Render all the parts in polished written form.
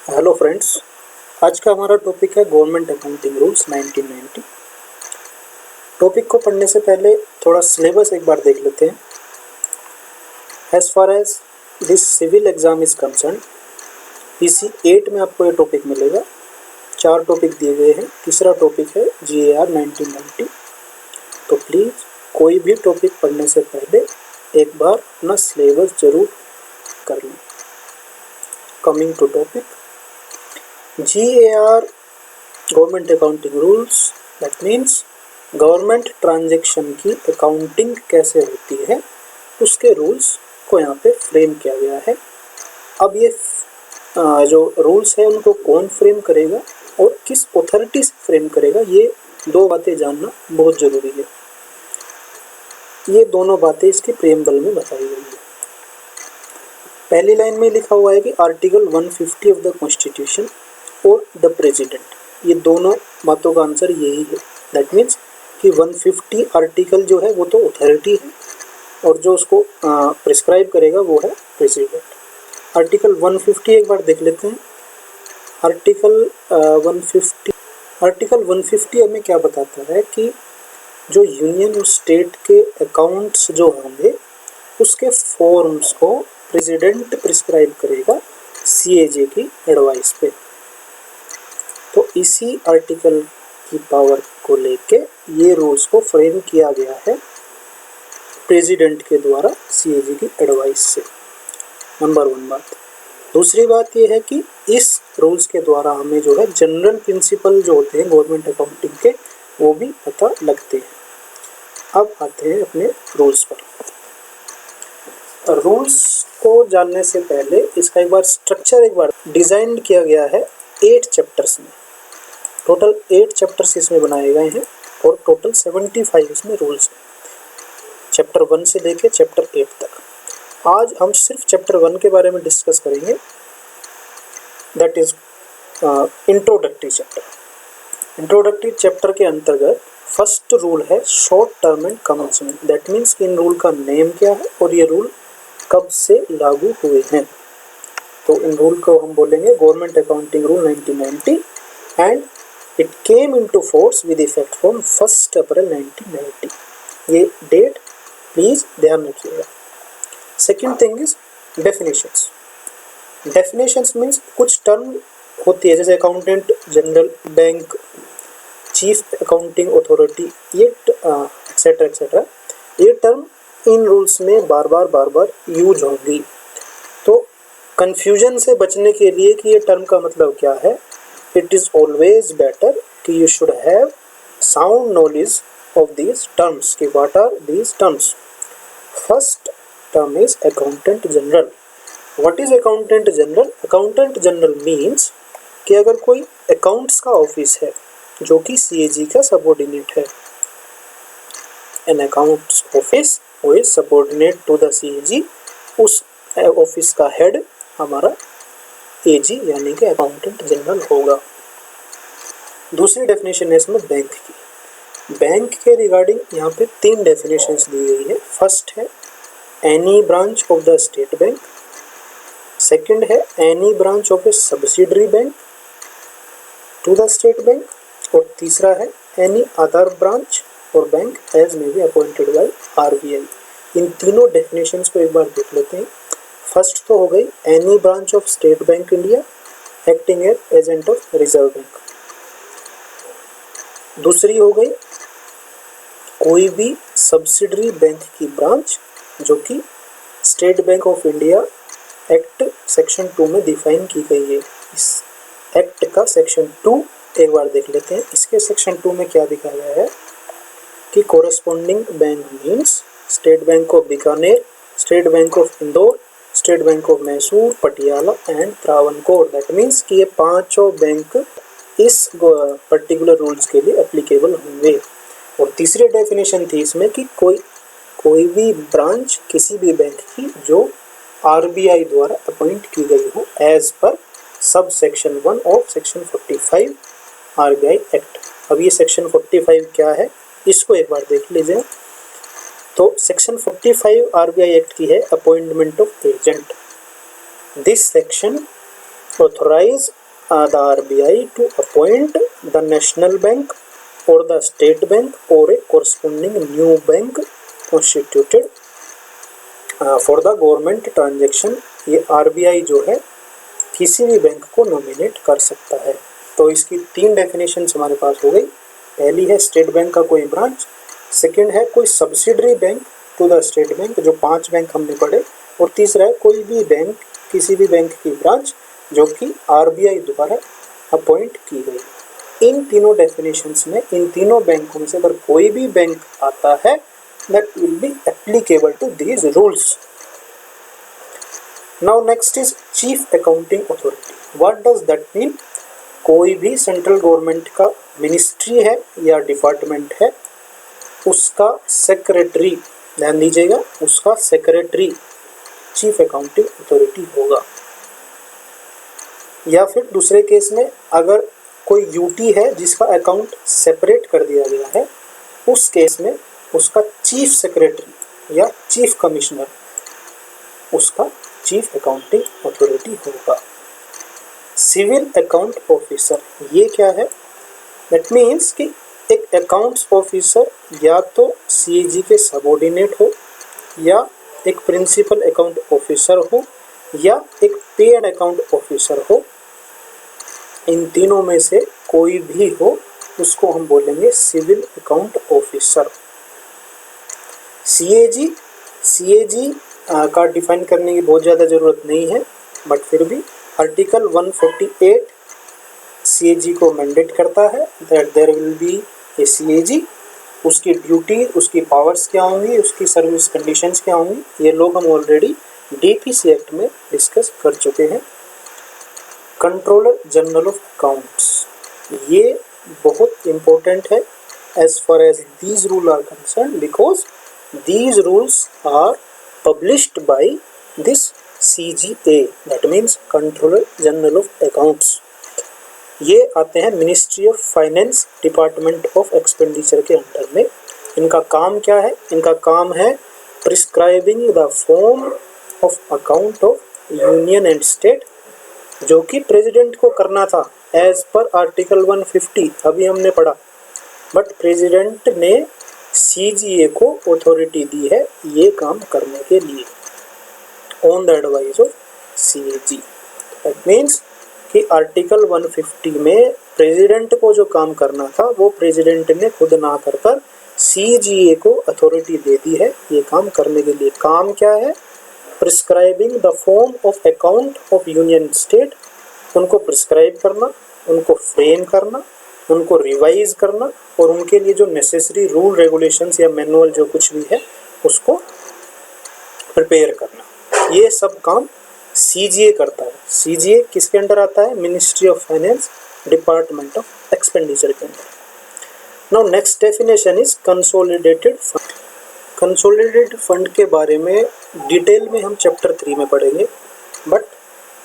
Hello friends, आज का हमारा टॉपिक है गवर्नमेंट अकाउंटिंग रूल्स 1990। टॉपिक को पढ़ने से पहले थोड़ा सिलेबस एक बार देख लेते हैं। As far as this civil exam is concerned, PC 8 में आपको ये टॉपिक मिलेगा। 4 टॉपिक दिए गए हैं, तीसरा टॉपिक है GAR 1990। तो प्लीज़ कोई भी टॉपिक पढ़ने से पहले एक बार अपना सिलेबस जरूर कर लें। Coming to topic, GAR government accounting rules, that means government transaction की अकाउंटिंग कैसे होती है उसके रूल्स को यहाँ पे फ्रेम किया गया है। अब ये जो रूल्स है उनको कौन फ्रेम करेगा और किस अथॉरिटी से फ्रेम करेगा, ये दो बातें जानना बहुत ज़रूरी है। ये दोनों बातें इसके प्रेमबल में बताई गई है। पहली लाइन में लिखा हुआ है कि आर्टिकल 150 ऑफ द कॉन्स्टिट्यूशन और द प्रेसिडेंट, ये दोनों बातों का आंसर यही है। दैट मीन्स कि 150 आर्टिकल जो है वो तो अथॉरिटी है और जो उसको प्रिस्क्राइब करेगा वो है प्रेसिडेंट। आर्टिकल 150 एक बार देख लेते हैं। आर्टिकल 150 हमें क्या बताता है कि जो यूनियन और स्टेट के अकाउंट्स जो होंगे उसके फॉर्म्स को प्रेसिडेंट प्रिस्क्राइब करेगा CAG की एडवाइस पे। तो इसी आर्टिकल की पावर को लेके ये रूल्स को फ्रेम किया गया है प्रेसिडेंट के द्वारा CAG की एडवाइस से। नंबर 1 बात। दूसरी बात ये है कि इस रूल्स के द्वारा हमें जो है जनरल प्रिंसिपल जो होते हैं गवर्नमेंट अकाउंटिंग के वो भी पता लगते हैं। अब आते हैं अपने रूल्स पर। रूल्स को जानने से पहले इसका एक बार स्ट्रक्चर एक बार डिजाइन किया गया है 8 चैप्टर्स में। टोटल 8 चैप्टर्स इसमें बनाए गए हैं और टोटल 75 इसमें रूल्स हैं, चैप्टर 1 से लेके चैप्टर 8 तक। आज हम सिर्फ चैप्टर 1 के बारे में डिस्कस करेंगे, that is introductory chapter. Introductory chapter के अंतर्गत फर्स्ट रूल है short term and commencement. That means in rule का नेम क्या है और ये रूल कब से लागू हुए हैं। तो इन रूल को हम बोलेंगे government accounting rule 1990 and it came into force with effect from 1 अप्रैल 1990। ये डेट प्लीज ध्यान रखिएगा। Second thing is definitions. Definitions means कुछ टर्म होती है जैसे accountant general, bank, chief accounting authority, ये एक्सेट्रा एक्सेट्रा, ये टर्म इन रूल्स में बार बार यूज होंगी। तो कंफ्यूजन से बचने के लिए कि ये टर्म का मतलब क्या है, इट इज ऑलवेज बेटर कि you should have sound knowledge of these terms कि what are these terms. First term is accountant general. What is accountant general? Accountant general means कि अगर कोई अकाउंट्स का ऑफिस है जो कि CAG का सबऑर्डिनेट है, एन अकाउंट्स ऑफिस वो is subordinate to the CAG, उस ऑफिस का हेड हमारा AG यानी कि अकाउंटेंट जनरल होगा। दूसरी डेफिनेशन है इसमें बैंक की। बैंक के रिगार्डिंग यहाँ पे 3 डेफिनेशंस दी गई है। फर्स्ट है any branch of the state bank, second है any branch of a subsidiary bank to the state bank, और तीसरा है एनी अदर ब्रांच और bank as may be appointed by RBI। इन तीनों डेफिनेशंस को एक बार देख लेते हैं। फर्स्ट तो हो गई any branch of State Bank India acting as agent of Reserve Bank. दूसरी हो गई कोई भी सब्सिडरी बैंक की ब्रांच जो कि state bank of India act section 2 में डिफाइन की गई है। इस एक्ट का सेक्शन 2 एक बार देख लेते हैं। इसके सेक्शन 2 में क्या दिखाया गया है कि corresponding bank means state bank of Bikaner, state bank of Indore, state bank of Mysore, Patiala and Travancore. That means कि ये 5 बैंक इस पर्टिकुलर रूल्स के लिए एप्लीकेबल होंगे। और तीसरी डेफिनेशन थी इसमें कि कोई भी ब्रांच किसी भी बैंक की जो RBI द्वारा अपॉइंट की गई हो as per sub section 1 of section 45 RBI act. अब ये सेक्शन 45 क्या है इसको एक बार देख लीजिए। तो सेक्शन 45 RBI एक्ट की है appointment of agent. This section authorise the RBI to appoint the national bank और द स्टेट बैंक और a corresponding new bank constituted for the government transaction. ये RBI जो है किसी भी बैंक को नॉमिनेट कर सकता है। तो इसकी 3 डेफिनेशन हमारे पास हो गई। पहली है स्टेट बैंक का कोई ब्रांच, सेकंड है कोई subsidiary bank to the state Bank, जो 5 बैंक हमने पढ़े, और तीसरा है कोई भी बैंक, किसी भी बैंक की ब्रांच जो कि RBI द्वारा अपॉइंट की गई। इन तीनों डेफिनेशंस में, इन तीनों बैंकों में से अगर कोई भी बैंक आता है that will be applicable to these rules. Now next is Chief Accounting Authority. What does that mean? कोई भी सेंट्रल गवर्नमेंट का मिनिस्ट्री है या डिपार्टमेंट है, उसका सेक्रेटरी, ध्यान दीजिएगा, उसका सेक्रेटरी चीफ अकाउंटिंग अथॉरिटी होगा। या फिर दूसरे केस में अगर कोई यूटी है जिसका अकाउंट सेपरेट कर दिया गया है, उस केस में उसका चीफ सेक्रेटरी या चीफ कमिश्नर उसका चीफ अकाउंटिंग अथॉरिटी होगा। सिविल अकाउंट ऑफिसर, ये क्या है? दैट मीन्स कि एक अकाउंट्स ऑफिसर या तो CAG के सबऑर्डिनेट हो, या एक प्रिंसिपल अकाउंट ऑफिसर हो, या एक पेड अकाउंट ऑफिसर हो। इन तीनों में से कोई भी हो उसको हम बोलेंगे सिविल अकाउंट ऑफिसर। CAG का डिफाइन करने की बहुत ज़्यादा ज़रूरत नहीं है, बट फिर भी आर्टिकल 148 CAG को मैंडेट करता है that there will be a CAG। उसकी ड्यूटी, उसकी पावर्स क्या होंगी, उसकी सर्विस कंडीशंस क्या होंगी, ये लोग हम ऑलरेडी DPC एक्ट में डिस्कस कर चुके हैं। कंट्रोलर जनरल ऑफ अकाउंट्स, ये बहुत इम्पोर्टेंट है as far as these rule are concerned, because these rules are published by this CGA, that means Controller General of Accounts। ये आते हैं ministry of finance, department of expenditure के under में। इनका काम क्या है? इनका काम है prescribing the form of account of union and state, जो कि प्रेसिडेंट को करना था एज पर आर्टिकल 150, अभी हमने पढ़ा, बट प्रेसिडेंट ने CGA को अथॉरिटी दी है ये काम करने के लिए on the advice of CAG। That means कि आर्टिकल 150 में प्रेसिडेंट को जो काम करना था वो प्रेसिडेंट ने खुद ना कर कर CGA को अथॉरिटी दे दी है ये काम करने के लिए। काम क्या है? Prescribing the form of account of union state, उनको प्रिस्क्राइब करना, उनको फ्रेम करना, उनको रिवाइज करना, और उनके लिए जो नेसेसरी रूल रेगुलेशंस या मैनुअल जो कुछ भी है उसको प्रिपेयर करना। ये सब काम CGA करता है। CGA किसके अंडर आता है? Ministry of finance, department of expenditure के अंदर। Now next definition is consolidated fund. Consolidated fund के बारे में डिटेल में हम चैप्टर 3 में पढ़ेंगे, बट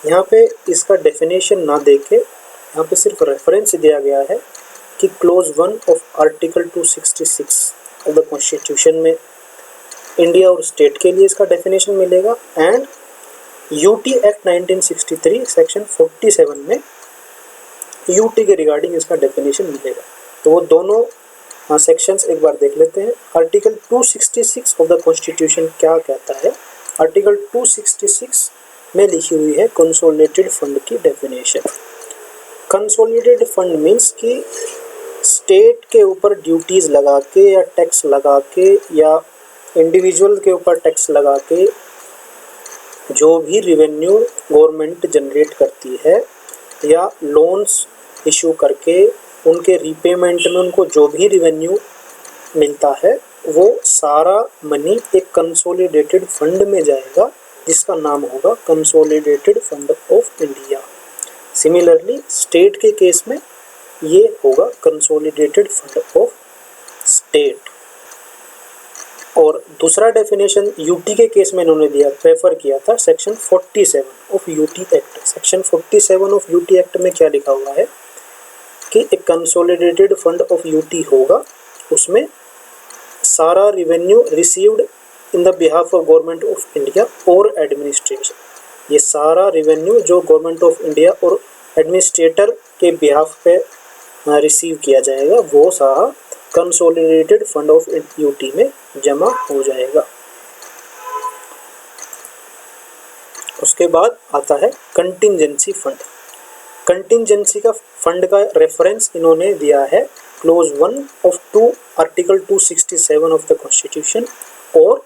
यहाँ पे इसका डेफिनेशन ना देके यहाँ पे सिर्फ रेफरेंस दिया गया है कि close 1 of article 266 of the constitution में इंडिया और स्टेट के लिए इसका डेफिनेशन मिलेगा, एंड UT एक्ट 1963 सेक्शन 47 में UT के रिगार्डिंग इसका डेफिनेशन मिलेगा। तो वो दोनों सेक्शंस एक बार देख लेते हैं। आर्टिकल 266 ऑफ द कॉन्स्टिट्यूशन क्या कहता है? आर्टिकल 266 में लिखी हुई है कंसोलिडेटेड फंड की डेफिनेशन। कंसोलिडेटेड फंड मीन्स कि स्टेट के ऊपर ड्यूटीज़ लगा के या टैक्स लगा के या इंडिविजुअल के ऊपर टैक्स लगा के जो भी रिवेन्यू गवर्नमेंट जनरेट करती है, या लोन्स इशू करके उनके रीपेमेंट में उनको जो भी रिवेन्यू मिलता है, वो सारा मनी एक कंसोलिडेटेड फंड में जाएगा जिसका नाम होगा consolidated fund of India. Similarly state के केस में ये होगा कंसोलिडेटेड फंड ऑफ स्टेट। और दूसरा डेफिनेशन यूटी के केस में इन्होंने दिया, प्रेफर किया था section 47 of UT act. Section 47 of UT act में क्या लिखा हुआ है कि एक कंसोलिडेटेड फंड ऑफ यूटी होगा, उसमें सारा revenue received in the behalf of government of India और एडमिनिस्ट्रेशन, ये सारा रेवेन्यू जो गवर्नमेंट ऑफ इंडिया और एडमिनिस्ट्रेटर के बिहाफ पे रिसीव किया जाएगा वो सारा कंसोलिडेटेड फंड ऑफ यूटी में जमा हो जाएगा। उसके बाद आता है कंटिंजेंसी फंड। कंटिंजेंसी का फंड का रेफरेंस इन्होंने दिया है clause 1 of 2 article 267 of the constitution और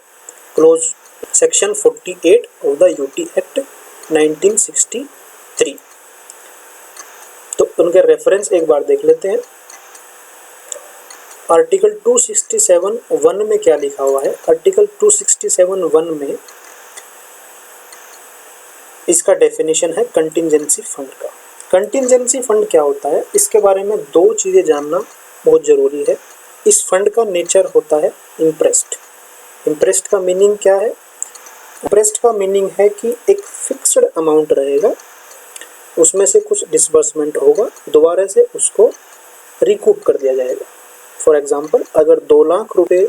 clause section 48 of the UT act 1963। तो उनके रेफरेंस एक बार देख लेते हैं। आर्टिकल 267(1) में क्या लिखा हुआ है। आर्टिकल 267(1) में इसका डेफिनेशन है कंटिंजेंसी फंड का। कंटिंजेंसी फंड क्या होता है, इसके बारे में दो चीज़ें जानना बहुत ज़रूरी है। इस फंड का नेचर होता है इंटरेस्ट। इंटरेस्ट का मीनिंग क्या है? इंटरेस्ट का मीनिंग है कि एक फिक्स्ड अमाउंट रहेगा, उसमें से कुछ डिसबर्समेंट होगा, दोबारा से उसको रिकूप कर दिया जाएगा। फॉर एग्जांपल, अगर 2 लाख रुपए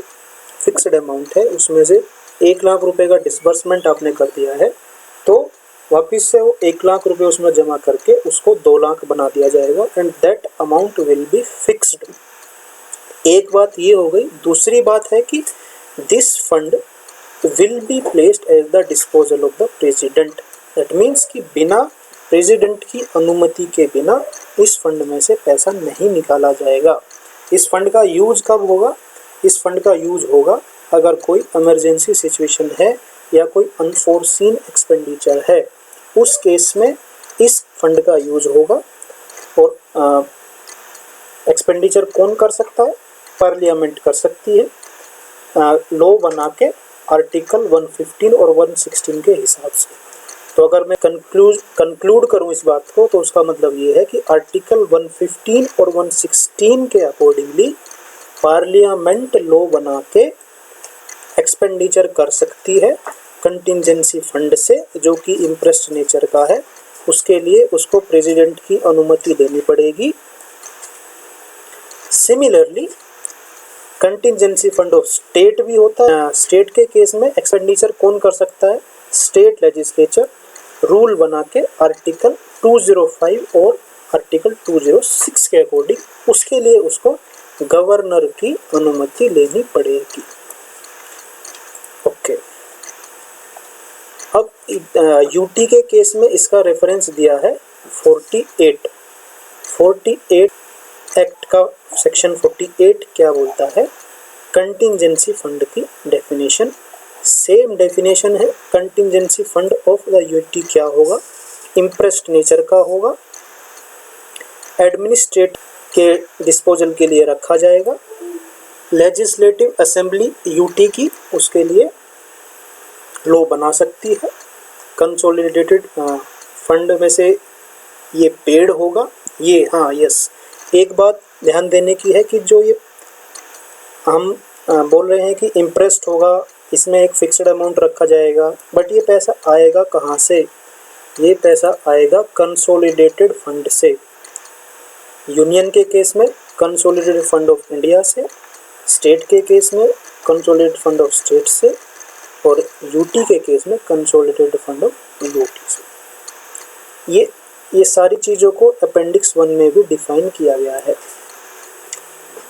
फिक्स्ड अमाउंट है, उसमें से 1 लाख रुपए का डिसबर्समेंट आपने कर दिया है, तो वापिस से वो 1 लाख रुपए उसमें जमा करके उसको 2 लाख बना दिया जाएगा and that amount will be fixed. एक बात ये हो गई। दूसरी बात है कि this fund will be placed as the disposal of the President. That means कि बिना प्रेसिडेंट की अनुमति के बिना इस फंड में से पैसा नहीं निकाला जाएगा। इस फंड का यूज कब होगा? इस फंड का यूज होगा अगर कोई इमरजेंसी सिचुएशन है या कोई अनफोर्सीन एक्सपेंडिचर है, उस केस में इस फंड का यूज होगा। और एक्सपेंडिचर कौन कर सकता है? पार्लियामेंट कर सकती है लॉ बना के आर्टिकल 115 और 116 के हिसाब से। तो अगर मैं कंक्लूड करूं इस बात को, तो उसका मतलब ये है कि आर्टिकल 115 और 116 के अकॉर्डिंगली पार्लियामेंट लॉ बना के एक्सपेंडिचर कर सकती है कंटिंजेंसी फंड से, जो कि इंटरेस्ट नेचर का है। उसके लिए उसको प्रेसिडेंट की अनुमति लेनी पड़ेगी। Similarly contingency fund of state भी होता है। स्टेट के केस में एक्सपेंडिचर कौन कर सकता है? स्टेट लेजिस्लेचर रूल बना के आर्टिकल 205 और आर्टिकल 206 के अकॉर्डिंग उसके लिए उसको गवर्नर की अनुमति लेनी पड़ेगी। ओके, अब यूटी के केस में इसका रेफरेंस दिया है 48 एक्ट का सेक्शन 48 क्या बोलता है? कंटिंजेंसी फंड की डेफिनेशन सेम डेफिनेशन है। Contingency fund of the UT क्या होगा? इंटरेस्ट नेचर का होगा, एडमिनिस्ट्रेट के डिस्पोजल के लिए रखा जाएगा। लेजिस्लेटिव असेंबली यूटी की उसके लिए लॉ बना सकती है। कंसोलिडेटेड फंड में से ये पेड होगा। ये यस, एक बात ध्यान देने की है कि जो ये हम बोल रहे हैं कि इंटरेस्ट होगा, इसमें एक फिक्स्ड अमाउंट रखा जाएगा, बट ये पैसा आएगा कहाँ से? ये पैसा आएगा कंसोलिडेटेड फंड से। यूनियन के केस में कंसोलिडेटेड फंड ऑफ इंडिया से, स्टेट के केस में कंसोलिडेटेड फंड ऑफ स्टेट से, और यूटी के केस में कंसोलिडेटेड फंड ऑफ यूटी से। ये सारी चीज़ों को अपेंडिक्स 1 में भी डिफाइन किया गया है।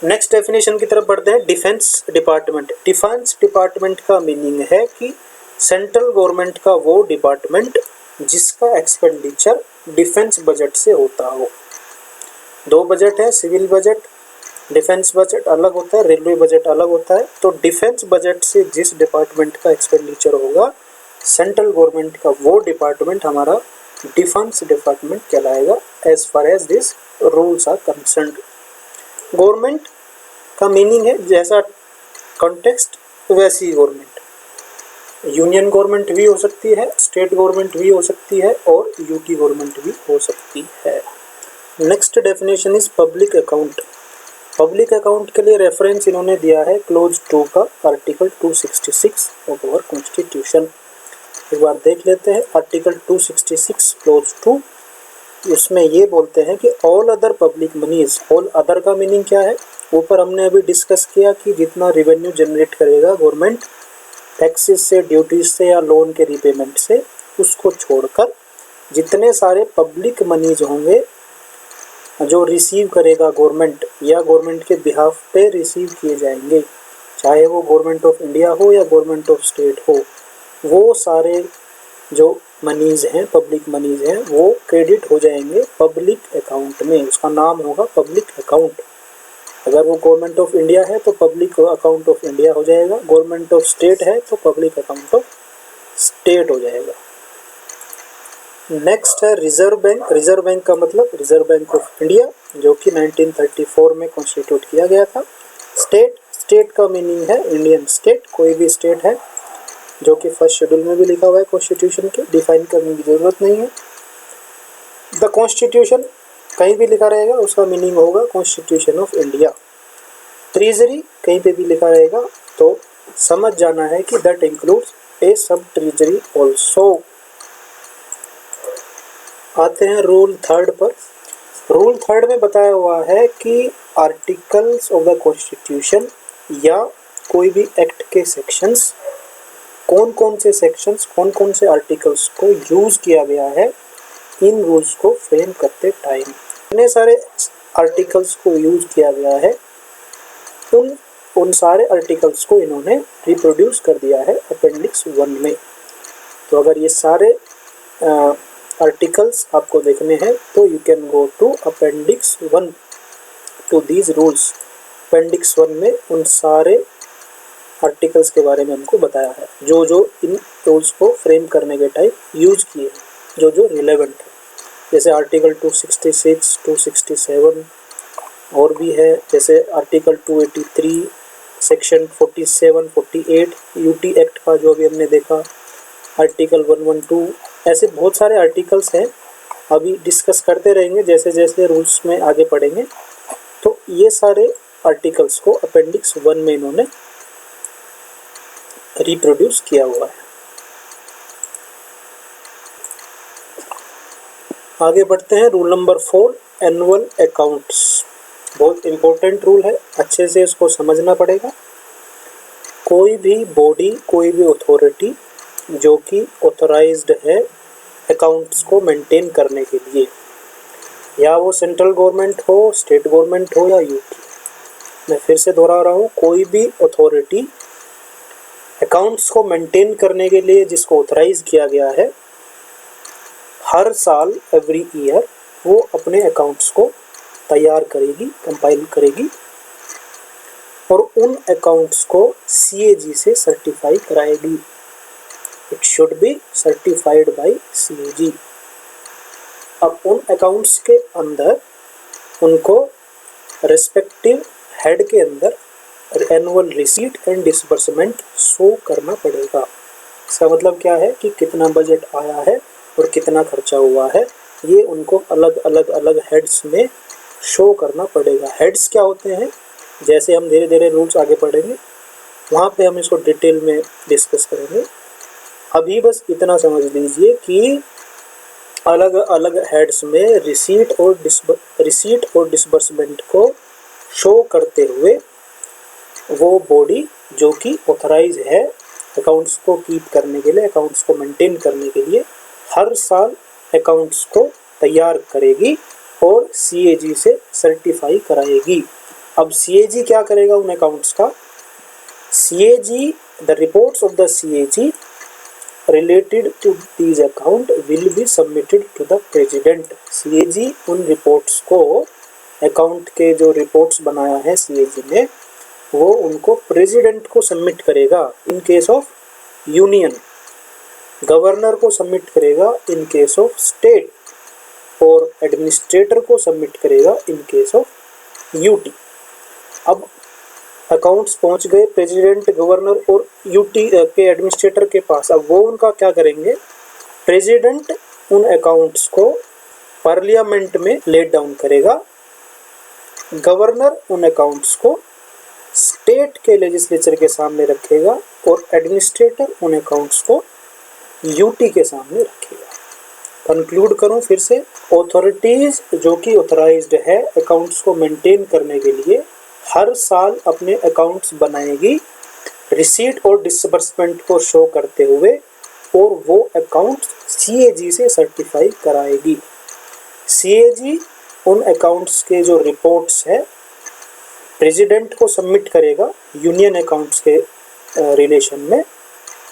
नेक्स्ट डेफिनेशन की तरफ बढ़ते हैं। Defence department. डिफेंस डिपार्टमेंट का मीनिंग है कि सेंट्रल गवर्नमेंट का वो डिपार्टमेंट जिसका एक्सपेंडिचर डिफेंस बजट से होता हो। 2 बजट है, सिविल बजट, डिफेंस बजट अलग होता है, रेलवे बजट अलग होता है। तो डिफेंस बजट से जिस डिपार्टमेंट का एक्सपेंडिचर होगा, सेंट्रल गवर्नमेंट का वो डिपार्टमेंट हमारा डिफेंस डिपार्टमेंट कहलाएगा as far as this rules are concerned. Government का मीनिंग है जैसा कॉन्टेक्स्ट वैसी गवर्नमेंट। यूनियन गवर्नमेंट भी हो सकती है, स्टेट गवर्नमेंट भी हो सकती है, और यूटी गवर्नमेंट भी हो सकती है। Next definition is public account. Public account के लिए रेफरेंस इन्होंने दिया है क्लोज 2 का आर्टिकल 266 ऑफ आवर कॉन्स्टिट्यूशन। एक बार देख लेते हैं आर्टिकल 266 क्लोज 2। उसमें ये बोलते हैं कि all other public monies. All other का मीनिंग क्या है? ऊपर हमने अभी डिस्कस किया कि जितना रेवेन्यू जनरेट करेगा गवर्नमेंट टैक्सेस से, ड्यूटीज से या लोन के रीपेमेंट से, उसको छोड़कर जितने सारे पब्लिक मनीज होंगे जो रिसीव करेगा गवर्नमेंट या गवर्नमेंट के बिहाफ पे रिसीव किए जाएंगे, चाहे वो गवर्नमेंट ऑफ इंडिया हो या गवर्नमेंट ऑफ स्टेट हो, वो सारे जो मनीज हैं, पब्लिक मनीज हैं, वो क्रेडिट हो जाएंगे पब्लिक अकाउंट में। उसका नाम होगा पब्लिक अकाउंट। अगर वो गवर्नमेंट ऑफ इंडिया है तो पब्लिक अकाउंट ऑफ इंडिया हो जाएगा, गवर्नमेंट ऑफ स्टेट है तो पब्लिक अकाउंट ऑफ स्टेट हो जाएगा। नेक्स्ट है रिजर्व बैंक। रिजर्व बैंक का मतलब रिजर्व बैंक ऑफ इंडिया, जो कि 1934 में कॉन्स्टिट्यूट किया गया था। स्टेट, स्टेट का मीनिंग है इंडियन स्टेट, कोई भी स्टेट है, जो कि फर्स्ट शेड्यूल में भी लिखा हुआ है कॉन्स्टिट्यूशन के, डिफाइन करने की जरूरत नहीं है। द कॉन्स्टिट्यूशन कहीं भी लिखा रहेगा उसका मीनिंग होगा कॉन्स्टिट्यूशन ऑफ इंडिया। ट्रेजरी कहीं पे भी लिखा रहेगा तो समझ जाना है कि दैट इंक्लूड्स ए सब ट्रेजरी ऑल्सो। आते हैं रूल थर्ड पर। रूल थर्ड में बताया हुआ है कि आर्टिकल्स ऑफ द कॉन्स्टिट्यूशन या कोई भी एक्ट के सेक्शंस, कौन कौन से सेक्शंस, कौन कौन से आर्टिकल्स को यूज़ किया गया है इन रूल्स को फ्रेम करते टाइम। इतने सारे आर्टिकल्स को यूज़ किया गया है, उन सारे आर्टिकल्स को इन्होंने रिप्रोड्यूस कर दिया है अपेंडिक्स 1 में। तो अगर ये सारे आर्टिकल्स आपको देखने हैं तो you can go to appendix 1 to these rules. Appendix 1 में उन सारे आर्टिकल्स के बारे में हमको बताया है, जो जो इन रूल्स को फ्रेम करने के टाइम यूज़ किए हैं, जो जो रिलेवेंट है। जैसे आर्टिकल 266, 267 और भी है, जैसे आर्टिकल 283, सेक्शन 47, 48 यूटी एक्ट का जो अभी हमने देखा, आर्टिकल 112, ऐसे बहुत सारे आर्टिकल्स हैं। अभी डिस्कस करते रहेंगे जैसे जैसे रूल्स में आगे पढ़ेंगे। तो ये सारे आर्टिकल्स को अपेंडिक्स 1 में इन्होंने रिप्रोड्यूस किया हुआ है। आगे बढ़ते हैं। Rule number 4, annual accounts. बहुत इम्पोर्टेंट रूल है, अच्छे से इसको समझना पड़ेगा। कोई भी बॉडी, कोई भी अथॉरिटी जो कि ऑथराइज्ड है अकाउंट्स को मेंटेन करने के लिए, या वो सेंट्रल गवर्नमेंट हो, स्टेट गवर्नमेंट हो या यूटी, मैं फिर से दोहरा रहा हूँ, कोई भी अथॉरिटी अकाउंट्स को मेंटेन करने के लिए जिसको ऑथराइज किया गया है, हर साल एवरी ईयर वो अपने अकाउंट्स को तैयार करेगी, कंपाइल करेगी और उन अकाउंट्स को CAG से सर्टिफाई कराएगी। It should be certified by CAG। अब उन अकाउंट्स के अंदर उनको रेस्पेक्टिव हेड के अंदर annual receipt and disbursement show करना पड़ेगा। इसका मतलब क्या है कि कितना बजट आया है और कितना खर्चा हुआ है, ये उनको अलग अलग अलग हेड्स में शो करना पड़ेगा। हेड्स क्या होते हैं, जैसे हम धीरे धीरे रूल्स आगे पढ़ेंगे वहाँ पे हम इसको डिटेल में डिस्कस करेंगे। अभी बस इतना समझ लीजिए कि अलग अलग हेड्स में रिसीट और डिसबर्समेंट को शो करते हुए वो बॉडी जो कि ऑथराइज है अकाउंट्स को कीप करने के लिए, अकाउंट्स को मेंटेन करने के लिए, हर साल अकाउंट्स को तैयार करेगी और CAG से सर्टिफाई कराएगी। अब CAG क्या करेगा उन अकाउंट्स का? CAG, the reports of the CAG related to these account will be submitted to the president। CAG उन रिपोर्ट्स को, अकाउंट के जो रिपोर्ट्स बनाया है CAG ने, वो उनको प्रेसिडेंट को सबमिट करेगा in case of union, governor को सबमिट करेगा इन केस ऑफ स्टेट, और एडमिनिस्ट्रेटर को सबमिट करेगा इन केस ऑफ यूटी। अब अकाउंट्स पहुंच गए प्रेसिडेंट, गवर्नर और यूटी के एडमिनिस्ट्रेटर के पास। अब वो उनका क्या करेंगे? प्रेसिडेंट उन अकाउंट्स को पार्लियामेंट में लेट डाउन करेगा, गवर्नर उन अकाउंट्स को स्टेट के लेजिस्लेचर के सामने रखेगा और एडमिनिस्ट्रेटर उन अकाउंट्स को यूटी के सामने रखेगा। कंक्लूड करूं फिर से, ऑथोरिटीज जो कि ऑथराइज्ड है अकाउंट्स को मेंटेन करने के लिए हर साल अपने अकाउंट्स बनाएगी रिसीट और डिसबर्समेंट को शो करते हुए, और वो अकाउंट्स CAG से सर्टिफाई कराएगी। CAG उन अकाउंट्स के जो रिपोर्ट्स है प्रेसिडेंट को सबमिट करेगा यूनियन अकाउंट्स के रिलेशन में,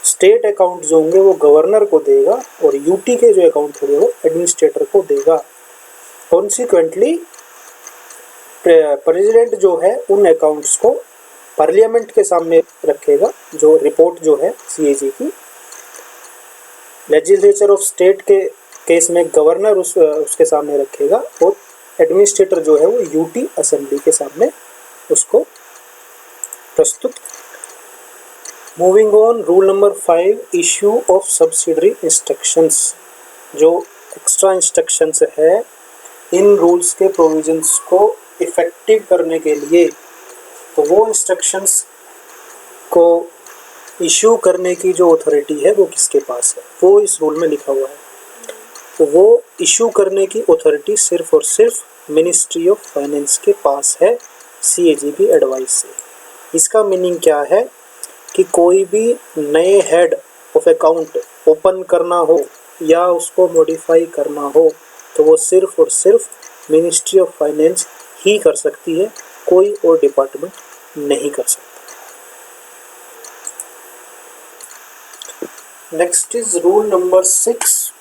स्टेट अकाउंट जो होंगे वो गवर्नर को देगा और यूटी के जो अकाउंट होंगे वो एडमिनिस्ट्रेटर को देगा। कॉन्सिक्वेंटली प्रेसिडेंट जो है उन अकाउंट्स को पार्लियामेंट के सामने रखेगा, जो रिपोर्ट जो है CAG की। लेजिस्लेचर ऑफ स्टेट के केस में गवर्नर उसके सामने रखेगा और एडमिनिस्ट्रेटर जो है वो यूटी असेंबली के सामने उसको प्रस्तुत। Moving on, rule number 5, issue of subsidiary instructions. जो एक्स्ट्रा इंस्ट्रक्शंस है, इन रूल्स के प्रोविजंस को इफेक्टिव करने के लिए, तो वो इंस्ट्रक्शंस को इशू करने की जो अथॉरिटी है वो किसके पास है, वो इस रूल में लिखा हुआ है। तो वो इशू करने की अथॉरिटी सिर्फ और सिर्फ मिनिस्ट्री ऑफ फाइनेंस के पास है CAG की एडवाइस से। इसका मीनिंग क्या है कि कोई भी नए हेड ऑफ अकाउंट ओपन करना हो या उसको मॉडिफाई करना हो तो वो सिर्फ और सिर्फ मिनिस्ट्री ऑफ फाइनेंस ही कर सकती है, कोई और डिपार्टमेंट नहीं कर सकता। Next is rule number 6,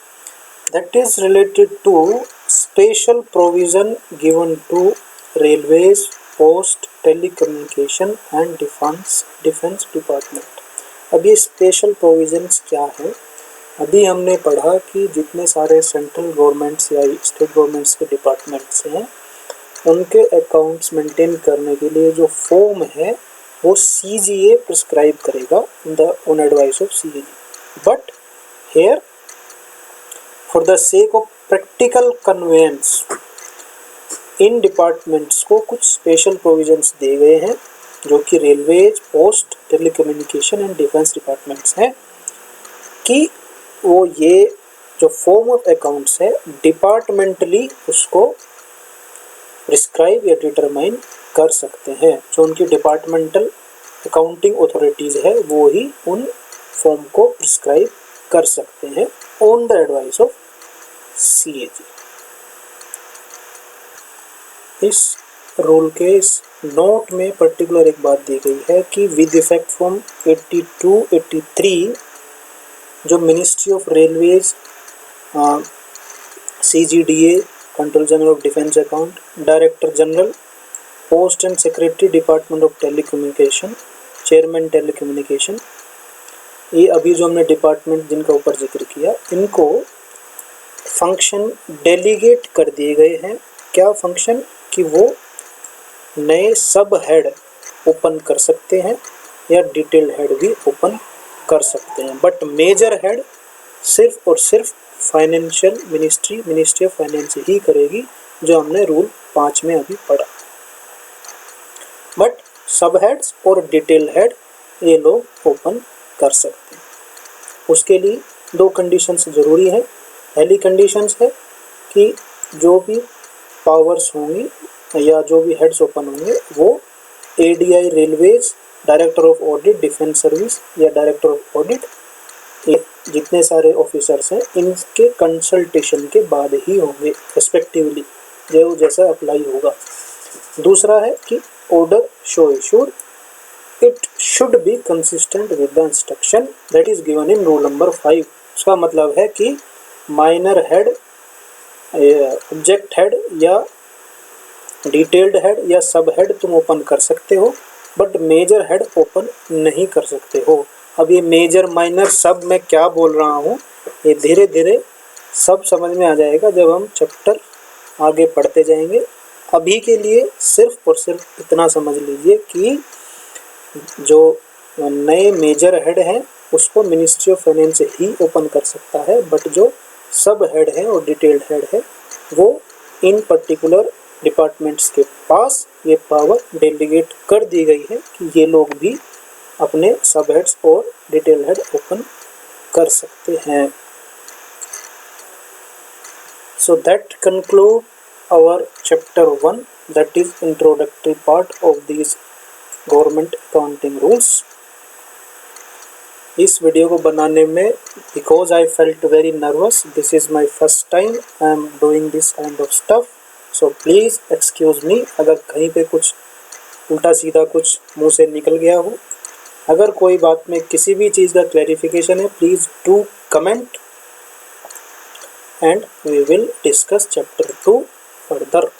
that is related to special provision given to railways, post, telecommunication and defense department। अब ये स्पेशल प्रोविजंस क्या है? अभी हमने पढ़ा कि जितने सारे सेंट्रल गवर्नमेंट्स या स्टेट गवर्नमेंट्स के डिपार्टमेंट्स हैं उनके अकाउंट्स मेंटेन करने के लिए जो फॉर्म है वो CGA प्रिस्क्राइब करेगा on advice of CAG। But here for the sake of practical convenience in departments को कुछ स्पेशल प्रोविजंस दिए गए हैं जो कि railways, post, telecommunication and defence departments हैं कि वो ये जो फॉर्म ऑफ अकाउंट्स है डिपार्टमेंटली उसको प्रिस्क्राइब या डिटरमाइन कर सकते हैं। जो उनकी डिपार्टमेंटल अकाउंटिंग अथॉरिटीज़ है वो ही उन फॉर्म को प्रिस्क्राइब कर सकते हैं on the advice of CAG। इस रूल के इस नोट में पर्टिकुलर एक बात दी गई है कि विद इफेक्ट फ्रॉम 82-83 जो ministry of railways, CGDA control general of defence account, director general post and secretary department of telecommunication, chairman telecommunication, ये अभी जो हमने डिपार्टमेंट जिनका ऊपर जिक्र किया इनको फंक्शन डेलीगेट कर दिए गए हैं। क्या फंक्शन? कि वो नए सब हेड ओपन कर सकते हैं या डिटेल्ड हेड भी ओपन कर सकते हैं, बट मेजर हेड सिर्फ और सिर्फ फाइनेंशियल मिनिस्ट्री ऑफ फाइनेंस ही करेगी, जो हमने रूल 5 में अभी पढ़ा। बट सब हेड्स और डिटेल हेड ये लोग ओपन कर सकते हैं। उसके लिए 2 कंडीशंस ज़रूरी है। पहली कंडीशंस है कि जो भी पावर्स होंगी या जो भी हेड्स ओपन होंगे वो ADI railways, director of audit, defence service या डायरेक्टर ऑफ ऑडिट, ये जितने सारे ऑफिसर्स हैं इनके कंसल्टेशन के बाद ही होंगे रिस्पेक्टिवली, जो जैसा अप्लाई होगा। दूसरा है कि order show issued it should be consistent with the instruction that is given in rule number 5। उसका मतलब है कि माइनर हेड, ऑब्जेक्ट हेड या डिटेल्ड हेड या सब हेड तुम ओपन कर सकते हो, बट मेजर हेड ओपन नहीं कर सकते हो। अब ये मेजर, माइनर, सब मैं क्या बोल रहा हूँ ये धीरे धीरे सब समझ में आ जाएगा जब हम चैप्टर आगे पढ़ते जाएंगे। अभी के लिए सिर्फ और सिर्फ इतना समझ लीजिए कि जो नए मेजर हेड हैं उसको ministry of finance he open कर सकता है, बट जो सब हेड है और डिटेल्ड हेड है वो इन पर्टिकुलर डिपार्टमेंट्स के पास ये पावर डेलीगेट कर दी गई है कि ये लोग भी अपने सब हेड्स और डिटेल हेड ओपन कर सकते हैं। So that conclude our chapter 1, that is introductory part of this government accounting rules. इस वीडियो को बनाने में because I felt very nervous, this is my first time I am doing this kind of stuff, so please excuse me अगर कहीं पे कुछ उल्टा सीधा कुछ मुंह से निकल गया हो। अगर कोई बात में किसी भी चीज़ का क्लैरिफिकेशन है, please do comment and we will discuss chapter 2 further.